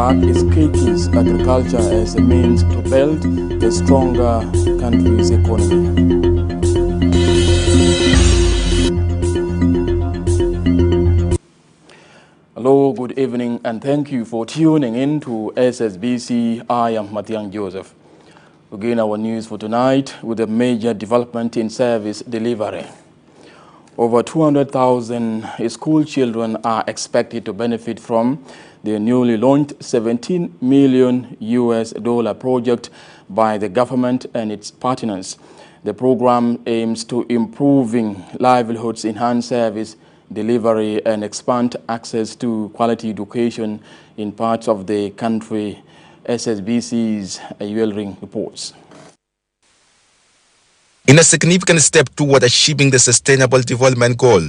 back its kids agriculture as a means to build a stronger country's economy. Hello, good evening, and thank you for tuning in to SSBC. I am Matiang Joseph. We begin our news for tonight with a major development in service delivery. Over 200,000 school children are expected to benefit from the newly launched $17 million project by the government and its partners. The program aims to improving livelihoods, enhance service delivery, and expand access to quality education in parts of the country. SSBC's Abyei reports. In a significant step toward achieving the Sustainable Development Goal,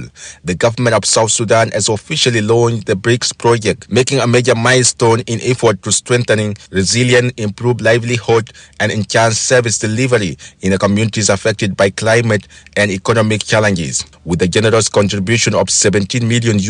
the government of South Sudan has officially launched the BRICS project, making a major milestone in effort to strengthening resilience, improve livelihood, and enhance service delivery in the communities affected by climate and economic challenges. With a generous contribution of $17 million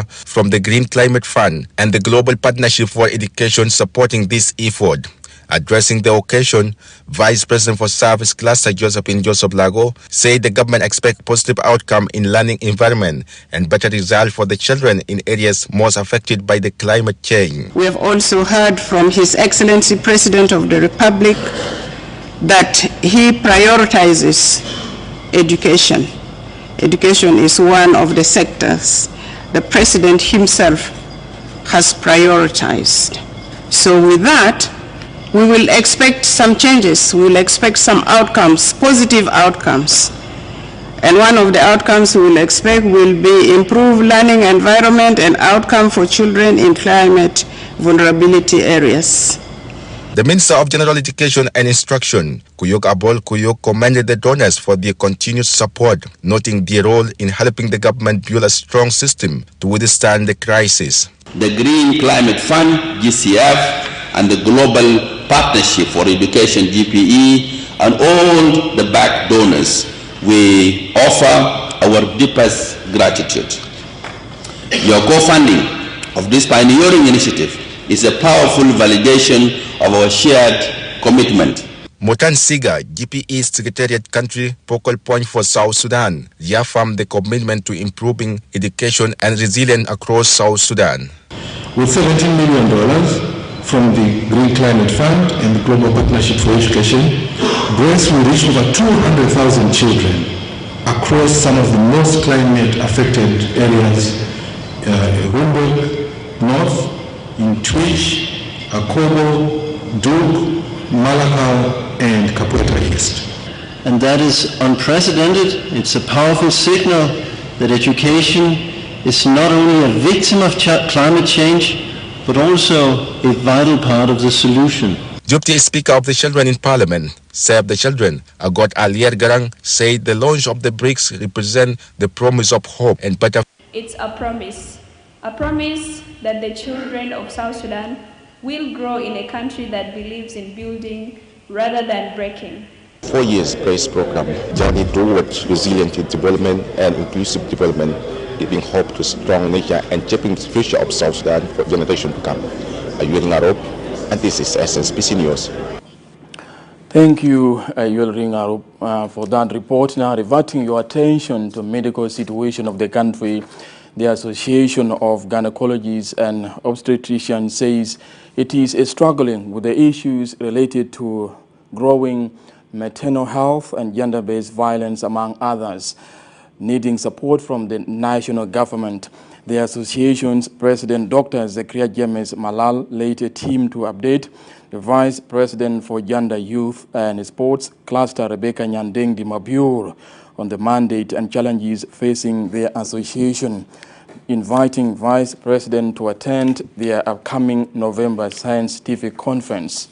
from the Green Climate Fund and the Global Partnership for Education supporting this effort. Addressing the occasion, Vice President for Service Cluster Josephine Joseph Lago said the government expects positive outcome in learning environment and better results for the children in areas most affected by the climate change. We have also heard from His Excellency President of the Republic that he prioritizes education. Education is one of the sectors the President himself has prioritized. So with that, we will expect some changes, we will expect some outcomes, positive outcomes. And one of the outcomes we will expect will be improved learning environment and outcome for children in climate vulnerability areas. The Minister of General Education and Instruction, Kuyok Abol Kuyok, commended the donors for their continued support, noting their role in helping the government build a strong system to withstand the crisis. The Green Climate Fund, GCF, and the Global Partnership for Education, GPE, and all the back donors, we offer our deepest gratitude. Your co-funding of this pioneering initiative is a powerful validation of our shared commitment. Motan Siga, GPE's Secretariat Country Focal Point for South Sudan, reaffirmed the commitment to improving education and resilience across South Sudan. With $17 million from the Green Climate Fund and the Global Partnership for Education, BRICS will reach over 200,000 children across some of the most climate-affected areas in Rumbek, North, in Twitch, Akobo, Dug, Malakal, and Quota East. And that is unprecedented. It's a powerful signal that education is not only a victim of climate change, but also a vital part of the solution. Deputy Speaker of the Children in Parliament, Save the Children, Agot Alier Garang, said the launch of the BRICS represents the promise of hope and better. It's a promise that the children of South Sudan will grow in a country that believes in building rather than breaking. 4 years BRICS program, journey towards resilient development and inclusive development, giving hope to strong nation and shaping the future of South Sudan for generations to come. Abyei, and this is SSBC News. Thank you, Abyei, for that report. Now, diverting your attention to medical situation of the country, the Association of Gynecologists and Obstetricians says it is struggling with the issues related to growing maternal health and gender-based violence, among others, needing support from the national government. The association's president, Dr. Zakaria James Malal, later teamed to update the vice president for Gender, Youth and Sports, Cluster Rebecca Nyandeng Dimabur, on the mandate and challenges facing their association, inviting vice president to attend their upcoming November scientific conference.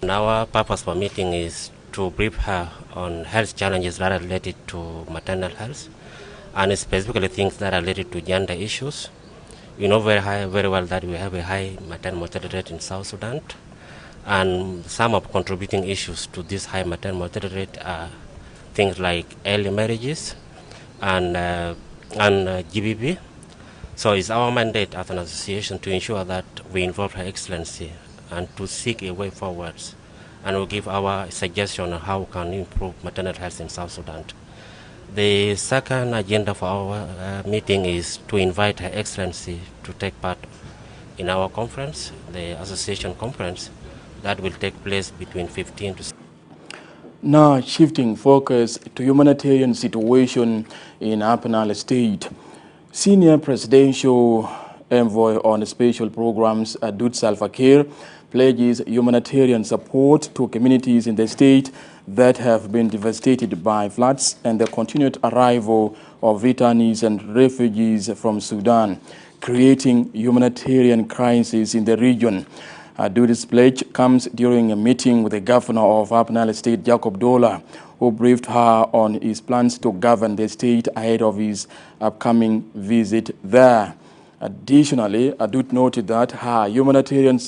Our purpose for meeting is to brief her on health challenges that are related to maternal health, and specifically things that are related to gender issues. We know very well that we have a high maternal mortality rate in South Sudan, and some of contributing issues to this high maternal mortality rate are things like early marriages and GBV, So it's our mandate as an association to ensure that we involve Her Excellency and to seek a way forwards, and we'll give our suggestion on how we can improve maternal health in South Sudan. The second agenda for our meeting is to invite Her Excellency to take part in our conference, the association conference, that will take place between 15 to... Now shifting focus to humanitarian situation in Abyei State. Senior Presidential Envoy on Special Programs Adut Salva Kiir pledges humanitarian support to communities in the state that have been devastated by floods and the continued arrival of returnees and refugees from Sudan, creating humanitarian crisis in the region. Adut's pledge comes during a meeting with the governor of Abyei State, Jacob Doha, who briefed her on his plans to govern the state ahead of his upcoming visit there. Additionally, Adut noted that her humanitarian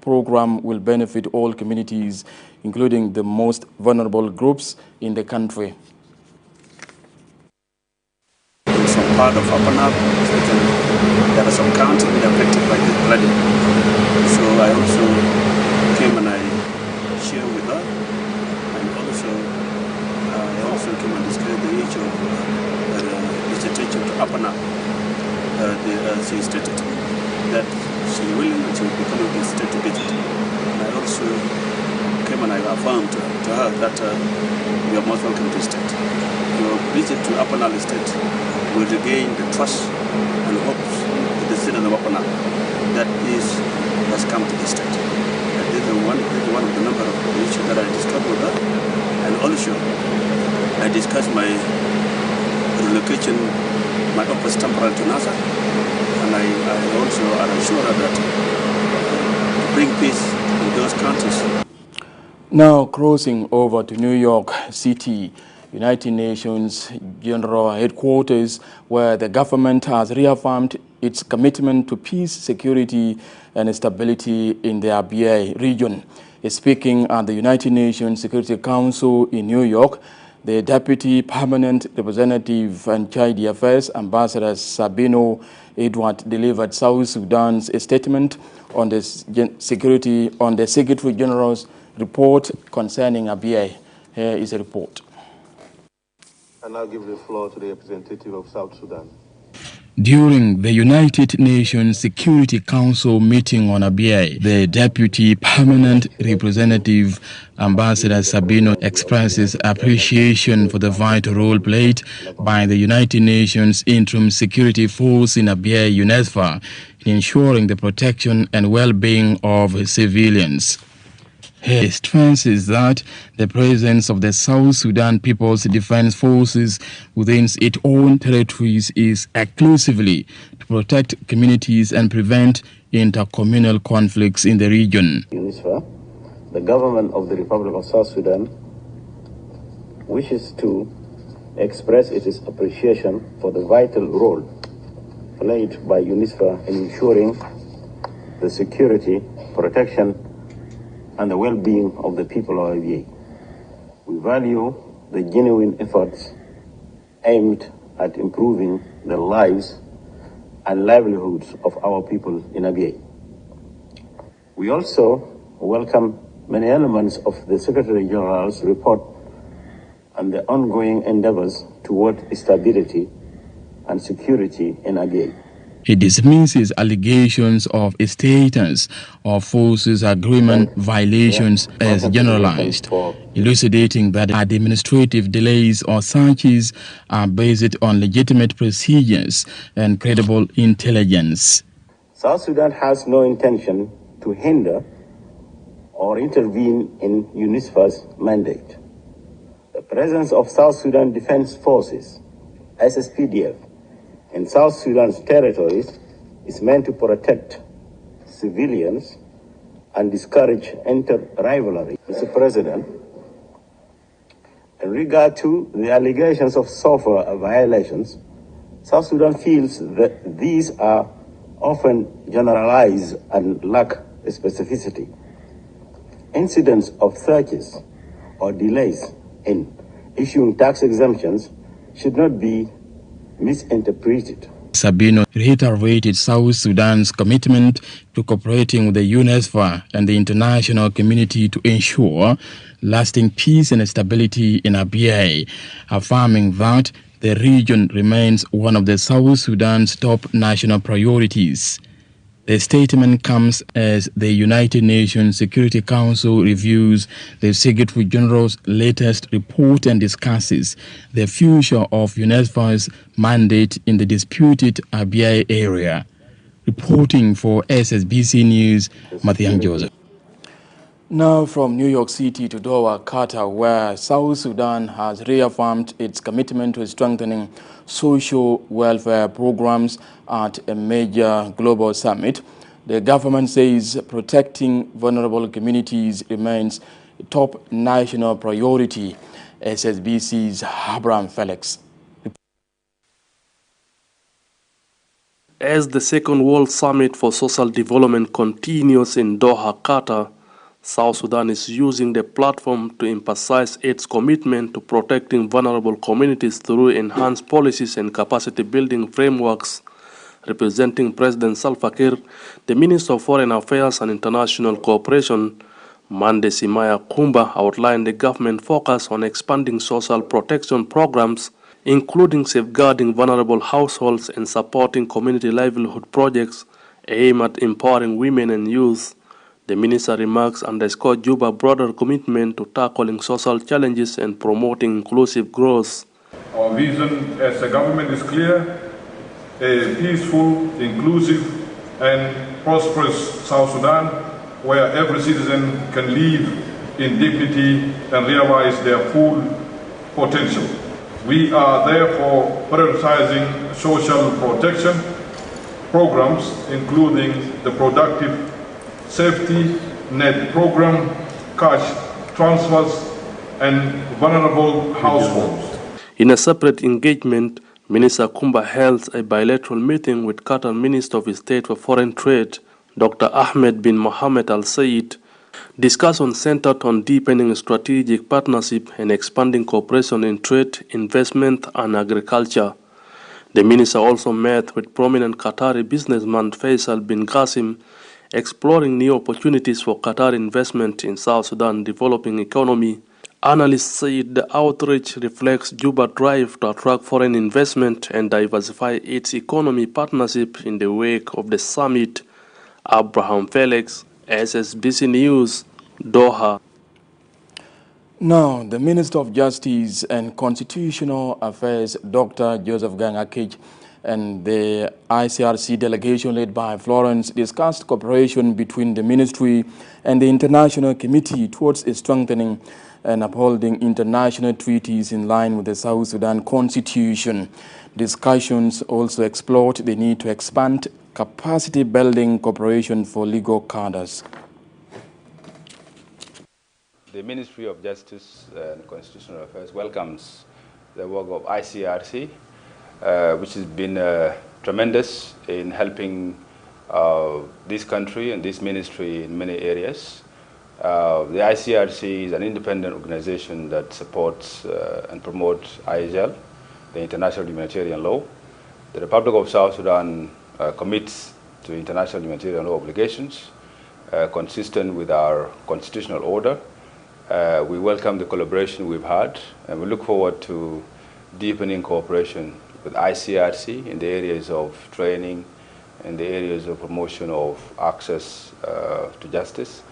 program will benefit all communities, including the most vulnerable groups in the country. Some part of Abyei, there are some counties that are affected by this flooding. So I also came and I shared with her, and also I also came and discussed the issue of visitation to Abyei. She stated that she will willing and she will become a state visit. And I also came and I affirmed to her that you are most welcome to the state. Your visit to Abyei State will regain the trust and hopes of the citizens of Abyei that peace has come to the state. And this is one of the number of issues that I discussed with her. And also, I discussed my relocation, my office temporary to NASA. And I also assure her that to bring peace in those countries. Now crossing over to New York City, United Nations General Headquarters, where the government has reaffirmed its commitment to peace, security, and stability in the Abyei region. Speaking at the United Nations Security Council in New York, the Deputy Permanent Representative and Child Affairs Ambassador Sabino Edward delivered South Sudan's statement on the Secretary General's report concerning Abyei. Here is a report. I now give the floor to the representative of South Sudan. During the United Nations Security Council meeting on Abyei, the Deputy Permanent Representative Ambassador Sabino expresses appreciation for the vital role played by the United Nations Interim Security Force in Abyei, UNESFA, in ensuring the protection and well-being of civilians. He stresses that the presence of the South Sudan People's Defense Forces within its own territories is exclusively to protect communities and prevent intercommunal conflicts in the region. UNISFA, the government of the Republic of South Sudan, wishes to express its appreciation for the vital role played by UNISFA in ensuring the security, protection, and the well-being of the people of Abyei. We value the genuine efforts aimed at improving the lives and livelihoods of our people in Abyei. We also welcome many elements of the Secretary General's report and the ongoing endeavors toward stability and security in Abyei. He dismisses allegations of status of forces agreement violations as generalized, elucidating that administrative delays or searches are based on legitimate procedures and credible intelligence. South Sudan has no intention to hinder or intervene in UNISFA's mandate. The presence of South Sudan Defense Forces, SSPDF, in South Sudan's territories is meant to protect civilians and discourage inter-rivalry. Mr. President, in regard to the allegations of software violations, South Sudan feels that these are often generalized and lack specificity. Incidents of searches or delays in issuing tax exemptions should not be misinterpreted Sabino reiterated South Sudan's commitment to cooperating with the UNESCO and the international community to ensure lasting peace and stability in Abyei, affirming that the region remains one of the South Sudan's top national priorities. The statement comes as the United Nations Security Council reviews the Secretary General's latest report and discusses the future of UNESFA's mandate in the disputed Abyei area. Reporting for SSBC News, Mathiang Joseph. Now from New York City to Doha, Qatar, where South Sudan has reaffirmed its commitment to strengthening social welfare programs at a major global summit. The government says protecting vulnerable communities remains a top national priority. SSBC's Abraham Felix. As the Second World Summit for Social Development continues in Doha, Qatar, South Sudan is using the platform to emphasize its commitment to protecting vulnerable communities through enhanced policies and capacity-building frameworks. Representing President Salva Kiir, the Minister of Foreign Affairs and International Cooperation, Mande Simaya Kumba, outlined the government focus on expanding social protection programs, including safeguarding vulnerable households and supporting community livelihood projects aimed at empowering women and youth. The minister remarks underscore Juba's broader commitment to tackling social challenges and promoting inclusive growth. Our vision as a government is clear: a peaceful, inclusive, and prosperous South Sudan, where every citizen can live in dignity and realize their full potential. We are therefore prioritizing social protection programs, including the productive safety net program, cash transfers, and vulnerable households. In a separate engagement, Minister Kumba held a bilateral meeting with Qatar Minister of State for Foreign Trade, Dr. Ahmed bin Mohammed Al Sayed. Discussion centered on deepening strategic partnership and expanding cooperation in trade, investment, and agriculture. The minister also met with prominent Qatari businessman Faisal bin Qasim, exploring new opportunities for Qatar investment in South Sudan developing economy. Analysts said the outreach reflects Juba's drive to attract foreign investment and diversify its economy partnership in the wake of the summit. Abraham Felix, SSBC News, Doha. Now, the Minister of Justice and Constitutional Affairs, Dr. Joseph Gangakich, and the ICRC delegation led by Florence discussed cooperation between the ministry and the International Committee towards strengthening and upholding international treaties in line with the South Sudan Constitution. Discussions also explored the need to expand capacity-building cooperation for legal cadres. The Ministry of Justice and Constitutional Affairs welcomes the work of ICRC, which has been tremendous in helping this country and this ministry in many areas. The ICRC is an independent organization that supports and promotes ISL, the International Humanitarian Law. The Republic of South Sudan commits to international humanitarian law obligations consistent with our constitutional order. We welcome the collaboration we've had, and we look forward to deepening cooperation with ICRC in the areas of training, in the areas of promotion of access to justice,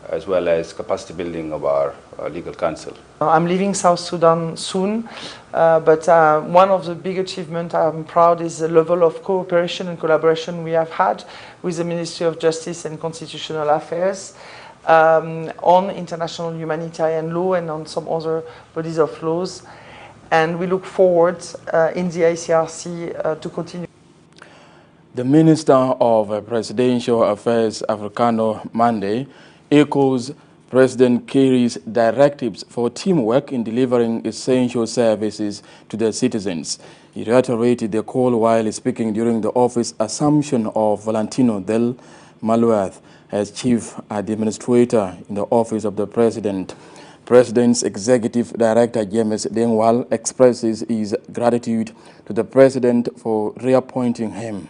as well as capacity building of our legal counsel. I'm leaving South Sudan soon, but one of the big achievements I'm proud is the level of cooperation and collaboration we have had with the Ministry of Justice and Constitutional Affairs on international humanitarian law and on some other bodies of laws. And we look forward in the ICRC to continue. The Minister of Presidential Affairs, Africano Mande, echoes President Kiir's directives for teamwork in delivering essential services to their citizens. He reiterated the call while speaking during the office assumption of Valentino Del Maluath as Chief Administrator in the Office of the President. President's Executive Director James Dengwal expresses his gratitude to the President for reappointing him.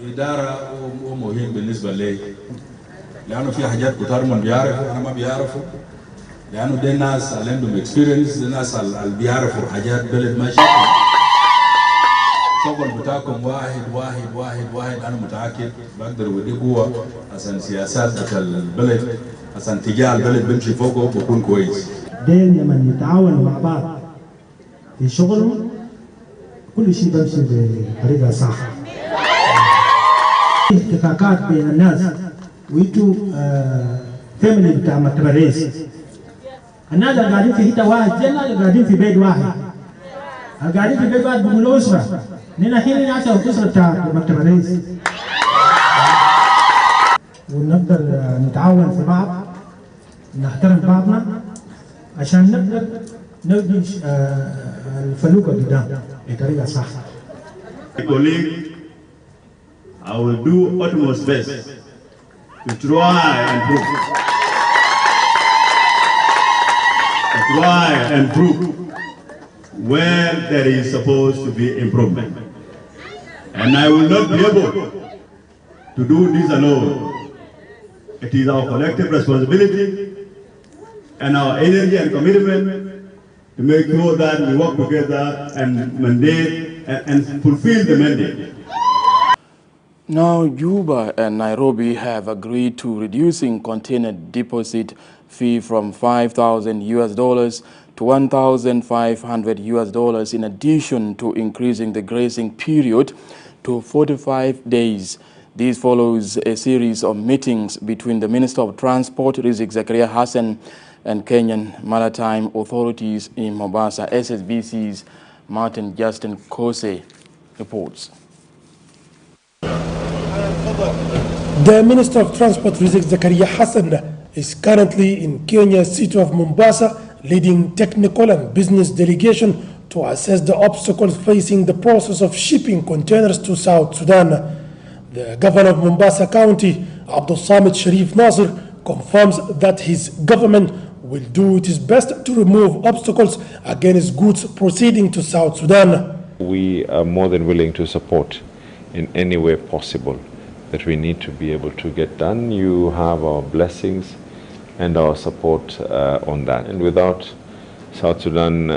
إدارة مهم بالنسبة لي لأنه في حاجات كتار من بيعرفوا أنا ما بيعرفوا لأنه دي الناس اللي عندهم experience دي الناس اللي بيعرفوا حاجات بلد ماشي شغل بتاعكم واحد أنا متأكد بقدر ودي قوة عشان سياسات بتاع البلد عشان تجاه البلد بمشي فوقه بكون كويس. دين لما نتعاون مع بعض في شغله كل شيء بمشي بطريقة صح. اتفاقات بين الناس ويجوا فاميلي بتاع مكتب الرئيس. الناس اللي قاعدين في حته واحد زي الناس اللي قاعدين في بيت واحد. اللي قاعدين في بيت واحد بيقولوا اسره. لنا حين نعيش الاسره بتاع مكتب الرئيس. ونقدر نتعاون في بعض نحترم بعضنا عشان نقدر نبني الفلوكه قدام بطريقه صح. I will do utmost best to try and prove where there is supposed to be improvement. And I will not be able to do this alone. It is our collective responsibility and our energy and commitment to make sure that we work together and mandate and fulfill the mandate. Now, Juba and Nairobi have agreed to reducing container deposit fee from $5,000 to $1,500 in addition to increasing the grazing period to 45 days. This follows a series of meetings between the Minister of Transport, Rizk Zakaria Hassan, and Kenyan Maritime authorities in Mombasa. SSBC's Martin Justin Kose reports. The Minister of Transport, Rizk Zakaria Hassan, is currently in Kenya's city of Mombasa, leading technical and business delegation to assess the obstacles facing the process of shipping containers to South Sudan. The Governor of Mombasa County, Abdul Samit Sharif Nasir, confirms that his government will do its best to remove obstacles against goods proceeding to South Sudan. We are more than willing to support in any way possible that we need to be able to get done. You have our blessings and our support on that. And without South Sudan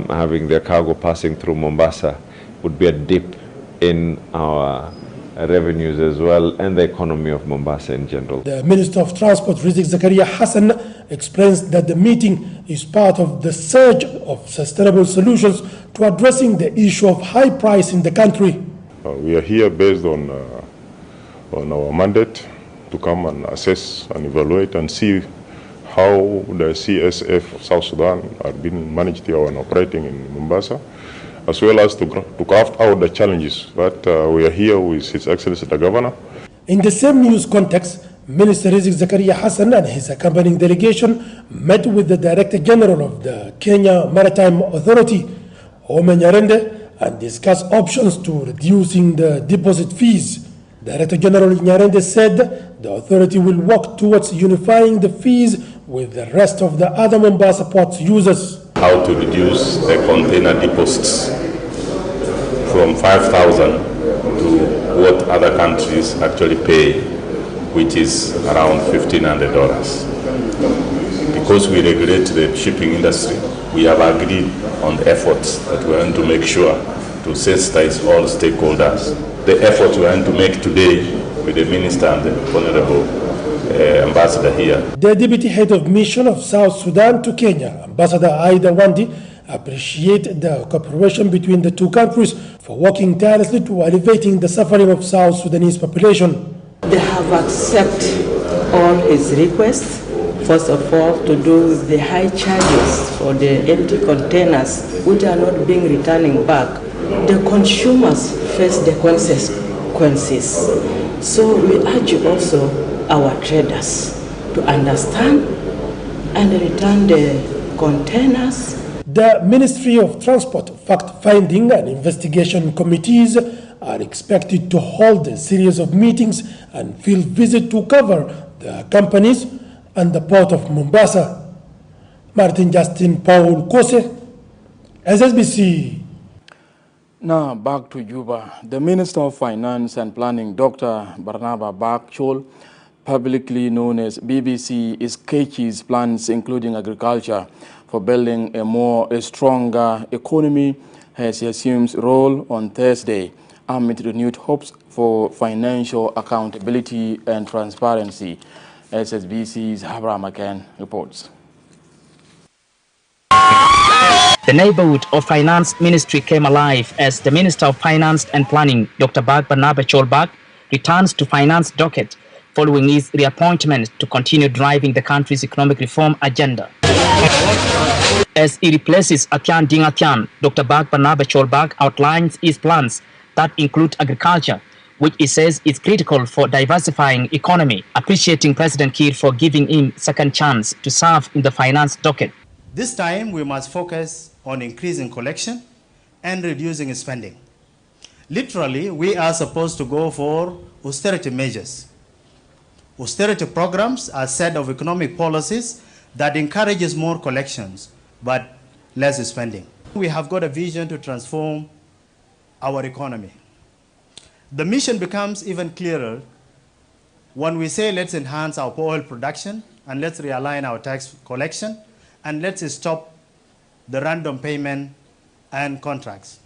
having their cargo passing through Mombasa would be a dip in our revenues as well and the economy of Mombasa in general. The Minister of Transport, Rizk Zakaria Hassan, explains that the meeting is part of the surge of sustainable solutions to addressing the issue of high price in the country. We are here based on our mandate to come and assess and evaluate and see how the CSF of South Sudan are being managed here and operating in Mombasa, as well as to craft out the challenges that we are here with His Excellency the Governor. In the same news context, Minister Rizk Zakaria Hassan and his accompanying delegation met with the Director General of the Kenya Maritime Authority, Ome Nyarende, and discussed options to reducing the deposit fees. Director General Nyarende said the authority will work towards unifying the fees with the rest of the other Mombasa ports users. How to reduce the container deposits from 5,000 to what other countries actually pay, which is around $1,500. Because we regulate the shipping industry, we have agreed on the efforts that we are going to make sure to sensitize all stakeholders. The effort we are going to make today with the Minister and the Honorable Ambassador here. The Deputy Head of Mission of South Sudan to Kenya, Ambassador Aida Wandi, appreciate the cooperation between the two countries for working tirelessly to alleviating the suffering of South Sudanese population. They have accepted all his requests, first of all to do with the high charges for the empty containers which are not being returning back. The consumers face the consequences. So we urge also our traders to understand and return the containers. The Ministry of Transport fact-finding and investigation committees are expected to hold a series of meetings and field visits to cover the companies and the port of Mombasa. Martin Justin Paul Kose, SSBC. Now back to Juba. The Minister of Finance and Planning, Dr. Barnaba Bakchol, publicly known as BBC, is sketches plans including agriculture for building a stronger economy as he assumes role on Thursday amid renewed hopes for financial accountability and transparency. SSBC's Habra McCann reports. The neighborhood of Finance Ministry came alive as the Minister of Finance and Planning, Dr. Barnaba Bakchol, returns to finance docket following his reappointment to continue driving the country's economic reform agenda. As he replaces Atyan Ding Atyan, Dr. Barnaba Bakchol outlines his plans that include agriculture, which he says is critical for diversifying economy, appreciating President Kiir for giving him second chance to serve in the finance docket. This time we must focus on increasing collection and reducing spending. Literally, we are supposed to go for austerity measures. Austerity programs are a set of economic policies that encourages more collections but less spending. We have got a vision to transform our economy. The mission becomes even clearer when we say let's enhance our oil production and let's realign our tax collection and let's stop the random payment and contracts.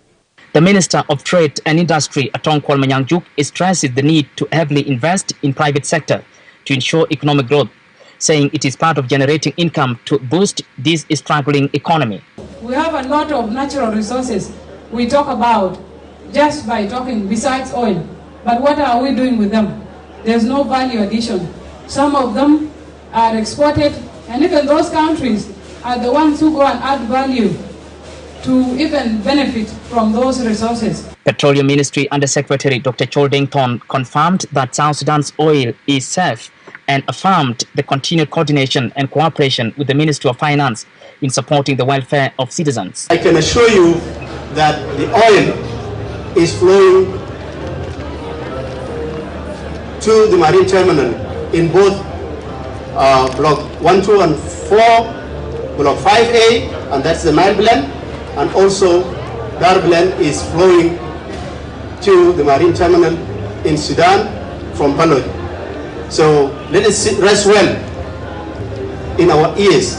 The Minister of Trade and Industry, Atong Kwal Manyangjuk, stresses the need to heavily invest in private sector to ensure economic growth, saying it is part of generating income to boost this struggling economy. We have a lot of natural resources we talk about just by talking besides oil, but what are we doing with them? There's no value addition. Some of them are exported, and even those countries are the ones who go and add value to even benefit from those resources. Petroleum Ministry Under Secretary Dr. Chol Deng Thon confirmed that South Sudan's oil is safe and affirmed the continued coordination and cooperation with the Ministry of Finance in supporting the welfare of citizens. I can assure you that the oil is flowing to the marine terminal in both Block 1, 2, and 4, Block 5A, and that's the Nile blend, and also Dar blend is flowing to the marine terminal in Sudan from Baloi. So let us rest well in our ears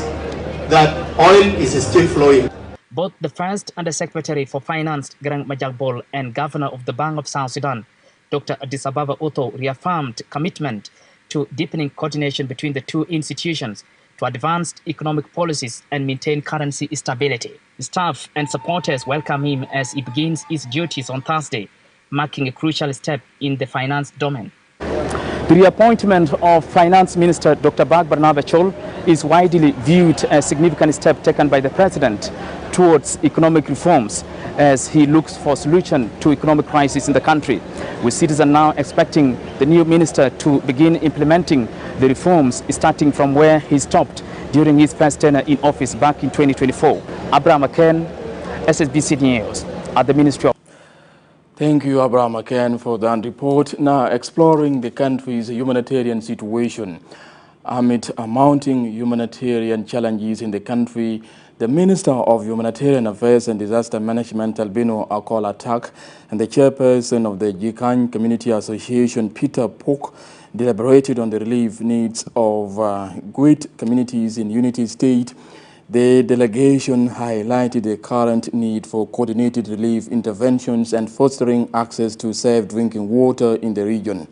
that oil is still flowing. Both the first Under-Secretary for Finance, Garang Majalbol, and Governor of the Bank of South Sudan, Dr. Addis Ababa Otto, reaffirmed commitment to deepening coordination between the two institutions to advance economic policies and maintain currency stability. Staff and supporters welcome him as he begins his duties on Thursday, marking a crucial step in the finance domain. The reappointment of Finance Minister Dr. Barnaba Bakchol is widely viewed as a significant step taken by the President towards economic reforms as he looks for a solution to economic crisis in the country, with citizens now expecting the new minister to begin implementing the reforms starting from where he stopped during his first tenure in office back in 2024. Abraham McCann, SSBC News at the Ministry of... Thank you, Abraham McCann, for that report. Now, exploring the country's humanitarian situation. Amid mounting humanitarian challenges in the country, the Minister of Humanitarian Affairs and Disaster Management, Albino Akola Tak, and the chairperson of the Jikany Community Association, Peter Pok, deliberated on the relief needs of Gwit communities in Unity State. The delegation highlighted the current need for coordinated relief interventions and fostering access to safe drinking water in the region.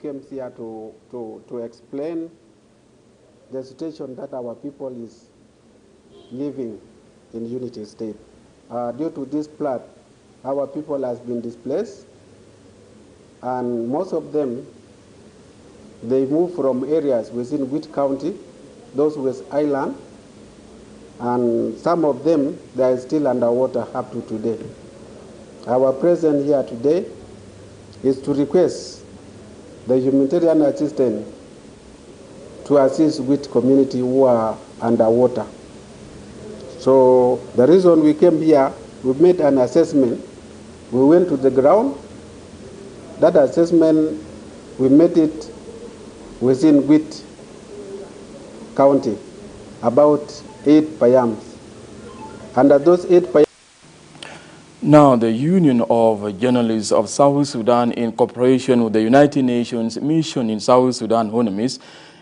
Came here to explain the situation that our people is living in Unity State. Due to this flood, our people has been displaced, and most of them, they move from areas within Witt County, those with island, and some of them, they are still underwater up to today. Our presence here today is to request the humanitarian assistance to assist with community who are underwater. So the reason we came here, we made an assessment. We went to the ground. That assessment, we made it within Gwit County, about 8 payams. Under those 8 payams. Now, the Union of Journalists of South Sudan, in cooperation with the United Nations Mission in South Sudan, UNMISS,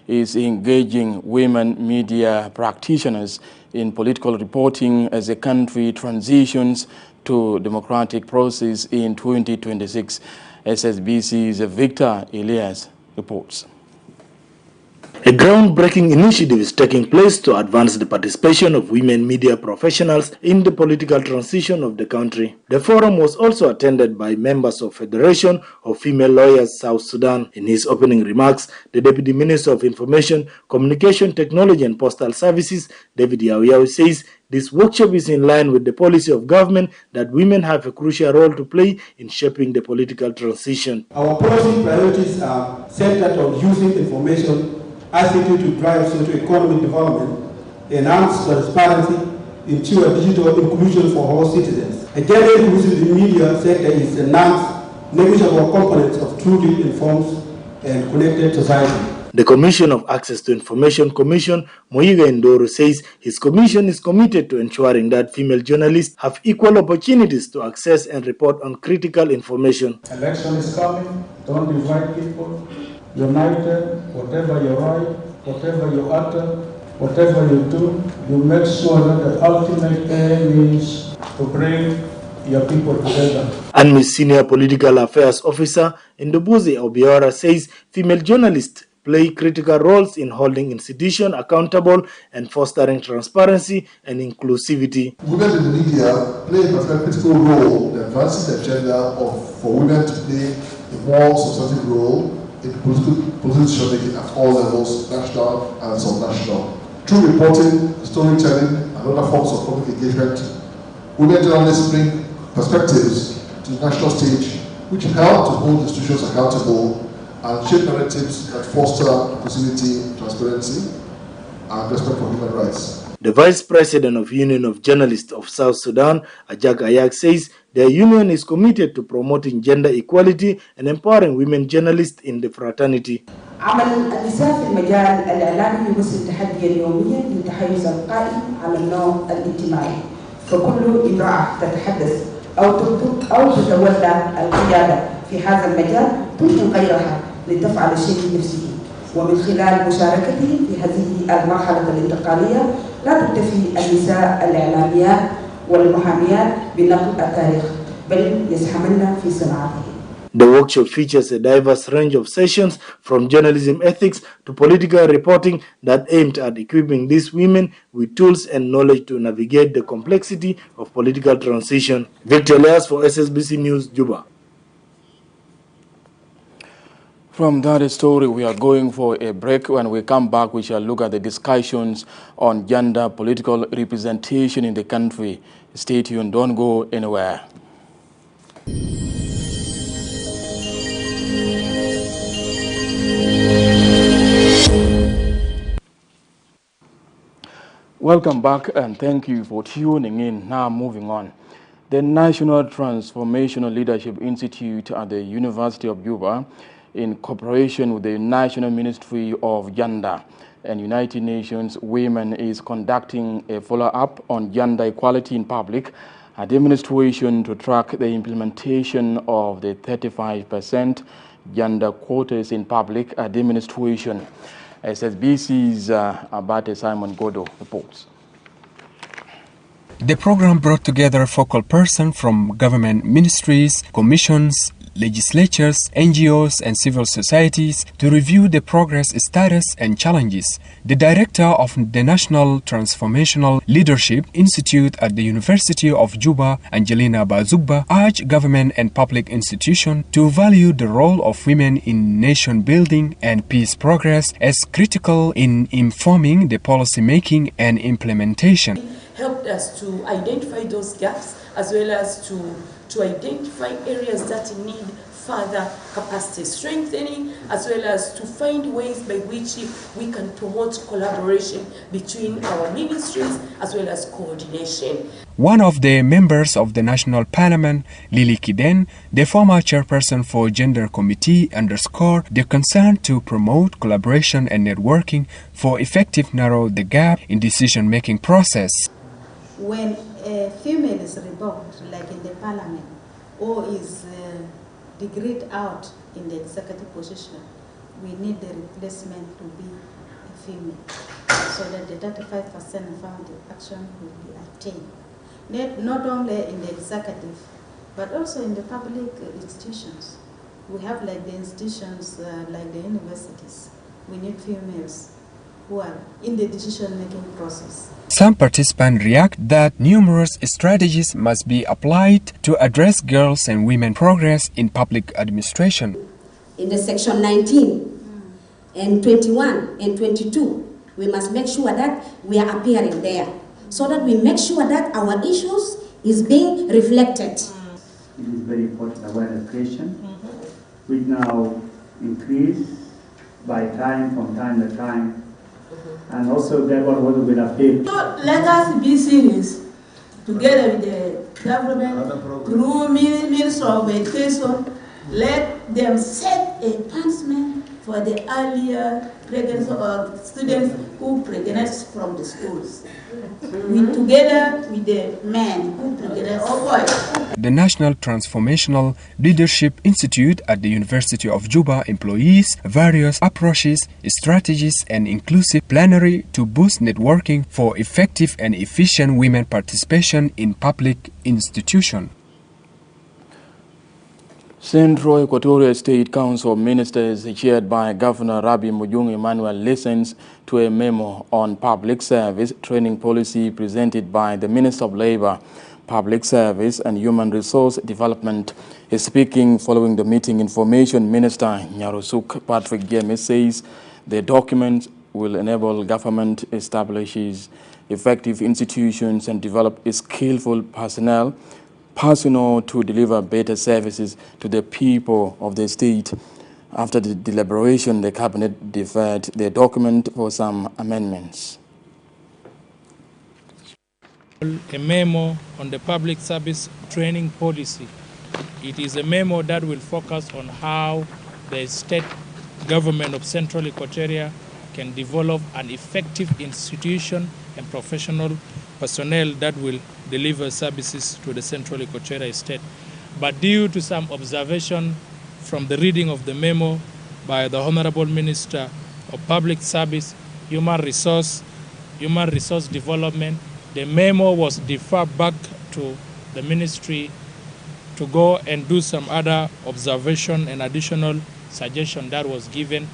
is engaging women media practitioners in political reporting as the country transitions to democratic process in 2026. SSBC's Victor Elias reports. A groundbreaking initiative is taking place to advance the participation of women media professionals in the political transition of the country. The forum was also attended by members of Federation of Female Lawyers South Sudan. In his opening remarks, the Deputy Minister of Information, Communication Technology and Postal Services, David Yaoyao, says this workshop is in line with the policy of government that women have a crucial role to play in shaping the political transition. Our policy priorities are centered on using information as it to drive socio-economic development, enhance transparency, ensure digital inclusion for all citizens. A gender inclusive media sector is enhanced negotiable components of truly informed and connected society. The Commission of Access to Information Commission, Moiga Ndoro, says his commission is committed to ensuring that female journalists have equal opportunities to access and report on critical information. Election is coming, don't divide people. United, whatever you write, whatever you utter, whatever you do, you make sure that the ultimate aim is to bring your people together. And Miss Senior Political Affairs Officer Ndubuzi Obiora says female journalists play critical roles in holding institutions accountable and fostering transparency and inclusivity. Women in the media play a critical role in advancing the agenda for women to play a more substantive role in political decision-making at all levels, national and subnational. Through reporting, storytelling, and other forms of public engagement, women journalists bring perspectives to the national stage, which help to hold institutions accountable and shape narratives that foster inclusivity, transparency, and respect for human rights. The Vice President of Union of Journalists of South Sudan, Ajak Ayak, says their union is committed to promoting gender equality and empowering women journalists in the fraternity. عمل النساء في المجال الإعلامي يمثل تحديا يوميا للتحيز القائم على النوع الاجتماعي، فكل امرأة تتحدث أو تكتب أو تتولى القيادة في هذا المجال تلهم غيرها لتفعل شيء بنفسه، ومن خلال مشاركته في هذه المرحلة الانتقالية لا تكتفي النساء الإعلاميات والمحاميات بنقل التاريخ بل يسهمن في صناعته. The workshop features a diverse range of sessions from journalism ethics to political reporting that aimed at equipping these women with tools and knowledge to navigate the complexity of political transition. Victor Elias for SSBC News, Juba. From that story, we are going for a break. When we come back, we shall look at the discussions on gender political representation in the country. Stay tuned, don't go anywhere. Welcome back and thank you for tuning in. Now moving on. The National Transformational Leadership Institute at the University of Juba, in cooperation with the National Ministry of Gender and United Nations Women, is conducting a follow-up on gender equality in public administration to track the implementation of the 35% gender quotas in public administration. SSBC's Abate Simon Godo reports. The program brought together focal persons from government ministries, commissions, legislatures, NGOs, and civil societies to review the progress, status, and challenges. The director of the National Transformational Leadership Institute at the University of Juba, Angelina Bazugba, urged government and public institutions to value the role of women in nation building and peace progress as critical in informing the policy making and implementation. Helped us to identify those gaps as well as to identify areas that need further capacity strengthening, as well as to find ways by which we can promote collaboration between our ministries, as well as coordination. One of the members of the National Parliament, Lily Kiden, the former chairperson for Gender Committee, underscored the concern to promote collaboration and networking for effective narrow the gap in decision-making process. When a female is reborn, like in the Parliament, or is degraded out in the executive position, we need the replacement to be a female, so that the 35% affirmative action will be attained. Not only in the executive, but also in the public institutions. We have like the institutions, like the universities. We need females who are in the decision-making process. Some participants react that numerous strategies must be applied to address girls' and women progress in public administration. In the section 19 and 21 and 22, we must make sure that we are appearing there, so that we make sure that our issues is being reflected. It is very important awareness creation, which now increase by time from time to time, and also therefore what will appeal. So let us be serious, together with the government, through Minister of Education. Let them set a punishment for the earlier pregnancy of students who pregnant from the schools. Together with the men who pregnant or boys. The National Transformational Leadership Institute at the University of Juba employs various approaches, strategies, and inclusive plenary to boost networking for effective and efficient women participation in public institutions. Central Equatorial State Council of Ministers, chaired by Governor Rabi Mujung Emmanuel, listens to a memo on public service training policy presented by the Minister of Labor, Public Service and Human Resource Development. Speaking following the meeting, Information Minister Nyarusuk Patrick James says the document will enable government establishes effective institutions and develop skillful personnel to deliver better services to the people of the state. After the deliberation, the Cabinet deferred the document for some amendments. A memo on the public service training policy. It is a memo that will focus on how the state government of Central Equatoria can develop an effective institution and professional personnel that will deliver services to the Central Equatoria state. But due to some observation from the reading of the memo by the Honorable Minister of Public Service, Human Resource Development, the memo was deferred back to the ministry to go and do some other observation and additional suggestion that was given.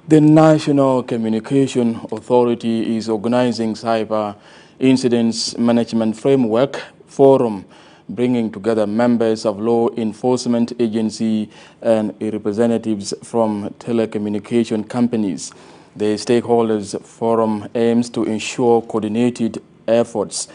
The National Communication Authority is organizing Cyber Incidents Management Framework Forum, bringing together members of law enforcement agency and representatives from telecommunication companies. The stakeholders forum aims to ensure coordinated efforts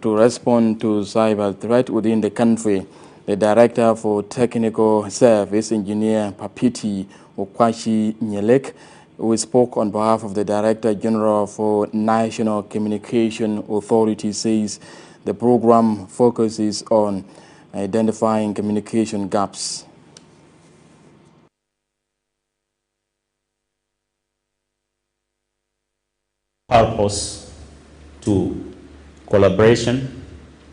to respond to cyber threat within the country. The Director for Technical Service, Engineer Papiti Okwashi Nyelek, who spoke on behalf of the Director General for National Communication Authority, says the program focuses on identifying communication gaps. Purpose to collaboration,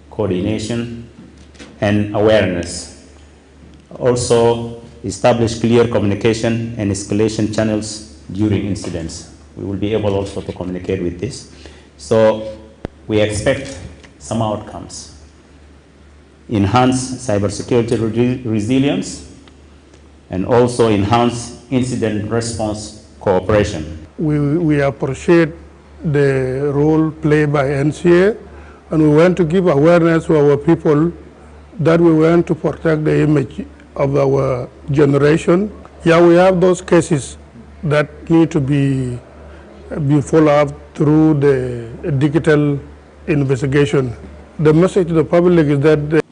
coordination, and awareness. Also, establish clear communication and escalation channels during incidents. We will be able also to communicate with this. So we expect some outcomes. Enhance cybersecurity resilience and also enhance incident response cooperation. We appreciate the role played by NCA, and we want to give awareness to our people that we want to protect the image of our generation. Yeah, we have those cases that need to be followed up through the digital investigation. The message to the public is that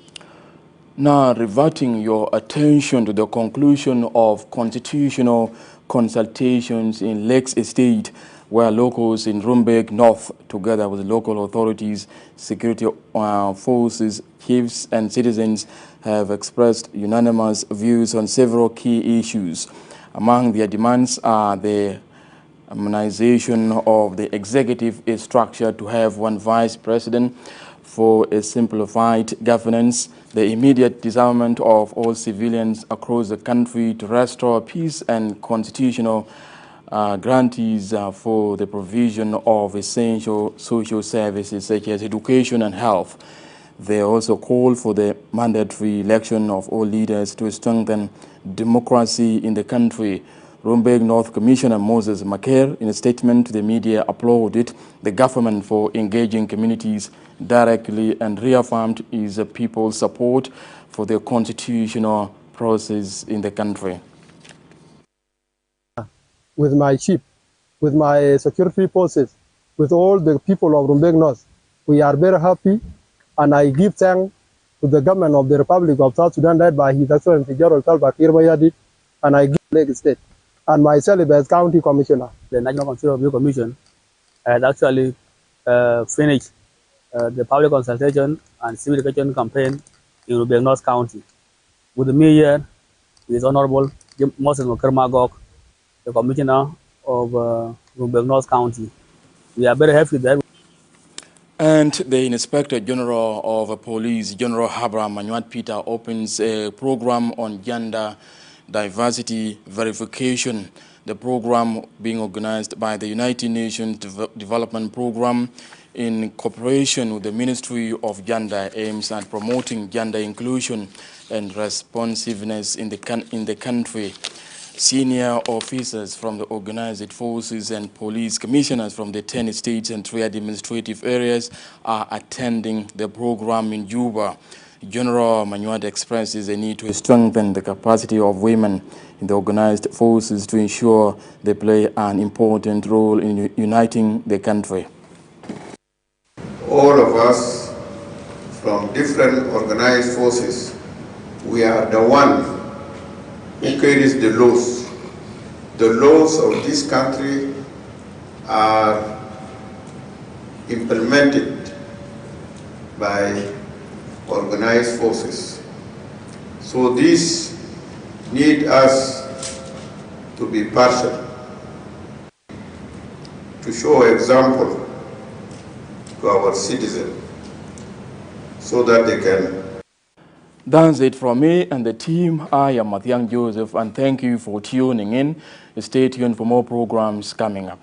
Now, reverting your attention to the conclusion of constitutional consultations in Lakes Estate, where locals in Rumbek North, together with local authorities, security forces, chiefs and citizens, have expressed unanimous views on several key issues. Among their demands are the harmonization of the executive structure to have one vice president for a simplified governance, the immediate disarmament of all civilians across the country to restore peace and constitutional guarantees for the provision of essential social services such as education and health. They also call for the mandatory election of all leaders to strengthen democracy in the country. Rumbek North Commissioner Moses Maker, in a statement to the media, applauded the government for engaging communities directly and reaffirmed his people's support for the constitutional process in the country. With my chief, with my security forces, with all the people of Rumbek North, we are very happy, and I give thanks to the government of the Republic of South Sudan led by His Excellency General Salva Kiir Mayardit, and I give Lake State. And myself as County Commissioner. The National Constitutional Review Commission has actually finished the public consultation and civil education campaign in Rumbek North County. With me here is Honorable Moses Maker Magog, the Commissioner of Rumbek North County. We are very happy that. And the Inspector General of Police, General Habra Manuat Peter, opens a program on gender diversity verification. The program being organized by the United Nations Development Program in cooperation with the Ministry of Gender aims at promoting gender inclusion and responsiveness in the country. Senior officers from the organized forces and police commissioners from the 10 states and 3 administrative areas are attending the program in Juba. General Manuat expresses a need to strengthen the capacity of women in the organized forces to ensure they play an important role in uniting the country. All of us from different organized forces, we are the one who carries the laws. The laws of this country are implemented by organized forces. So this need us to be partial, to show example to our citizens so that they can. That's it from me and the team. I am Mathiang Joseph, and thank you for tuning in. Stay tuned for more programs coming up.